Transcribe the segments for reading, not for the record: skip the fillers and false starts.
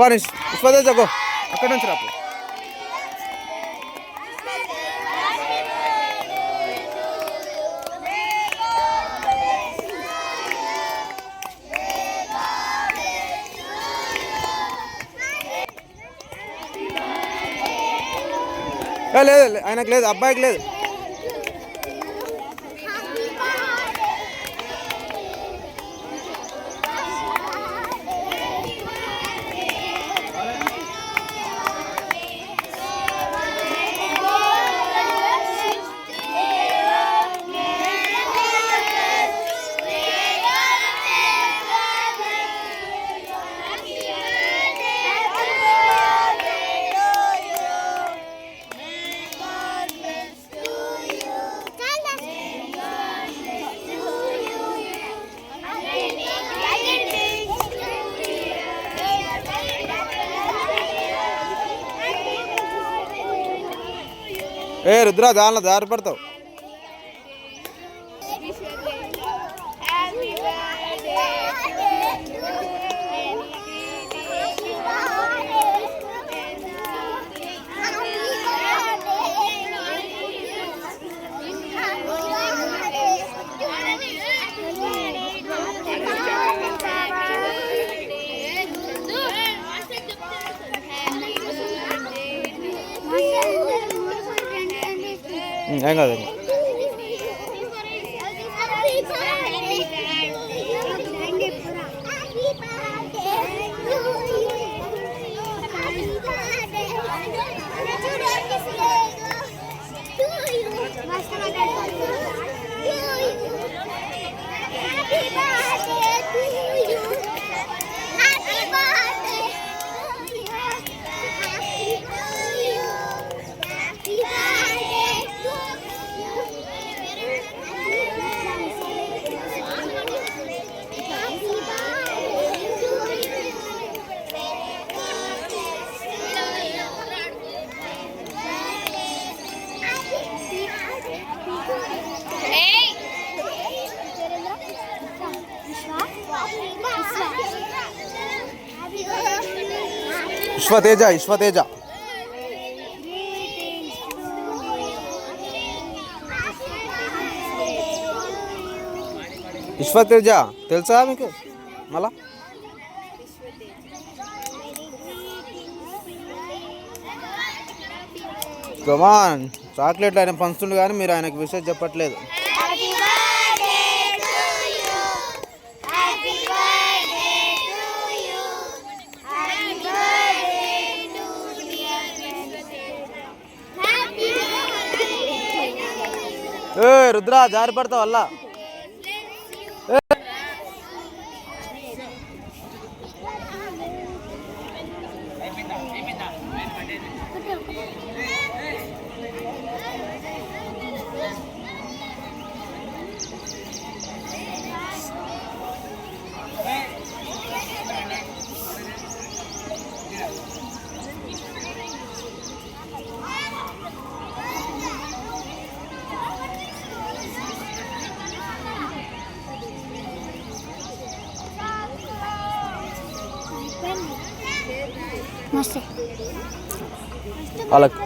విశ్వతేజ అక్కడ నుంచి రాపు. లేదు ఆయనకు లేదు, అబ్బాయికి లేదు. ఏ రుద్ర దానిలో దారి పడతావు. ఏం కాదు. విశ్వతేజ విశ్వతేజ తెలుసా మీకు? మళ్ళా కమాన్ చాక్లెట్లు ఆయన పంచుతుండు కానీ మీరు ఆయనకు విషయం చెప్పట్లేదు. ఏ రుద్ర జారి పడతావు అల్లా.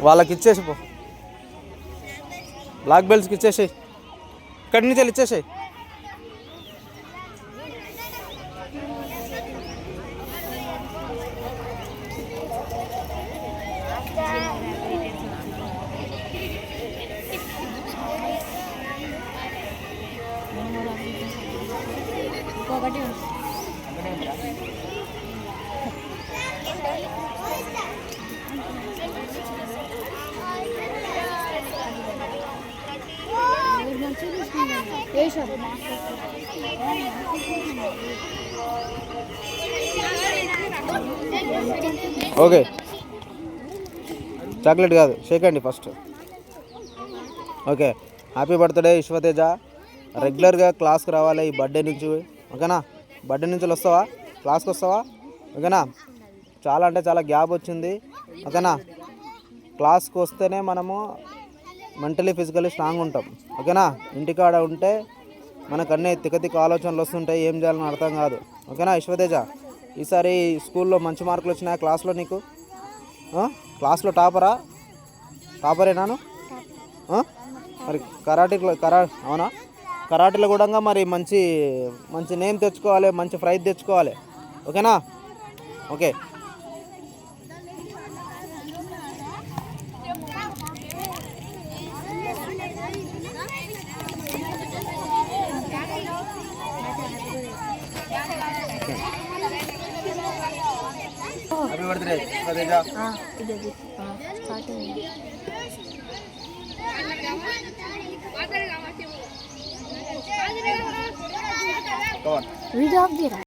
వాళ్ళకి ఇచ్చేసి పో, బ్లాక్ బెల్ట్స్కి ఇచ్చేసాయి, ఇక్కడి నుంచి వెళ్ళి ఇచ్చేసాయి. ఓకే చాక్లెట్ కాదు, షేక్ అండి first. Okay, happy birthday Vishwateja. రెగ్యులర్గా క్లాస్కి రావాలి ఈ బర్త్డే నుంచి, ఓకేనా? బర్త్డే నుంచి వస్తావా, క్లాస్కి వస్తావా? ఓకేనా? చాలా అంటే చాలా గ్యాప్ వచ్చింది, ఓకేనా? క్లాస్కి వస్తేనే మనము మెంటలీ ఫిజికల్లీ స్ట్రాంగ్ ఉంటాం, ఓకేనా? ఇంటికాడ ఉంటే మనకు అన్నీ తిక్క ఆలోచనలు వస్తుంటాయి, ఏం చేయాలని అర్థం కాదు, ఓకేనా విశ్వతేజ? ఈసారి స్కూల్లో మంచి మార్కులు వచ్చినాయా క్లాస్లో నీకు? క్లాస్లో టాపరేనాను? మరి అవునా? కరాటీలో కూడా మరి మంచి మంచి నేమ్ తెచ్చుకోవాలి, మంచి ప్రైజ్ తెచ్చుకోవాలి. ఓకేనా? Okay. Happy birthday Teja. Video of చేయరా?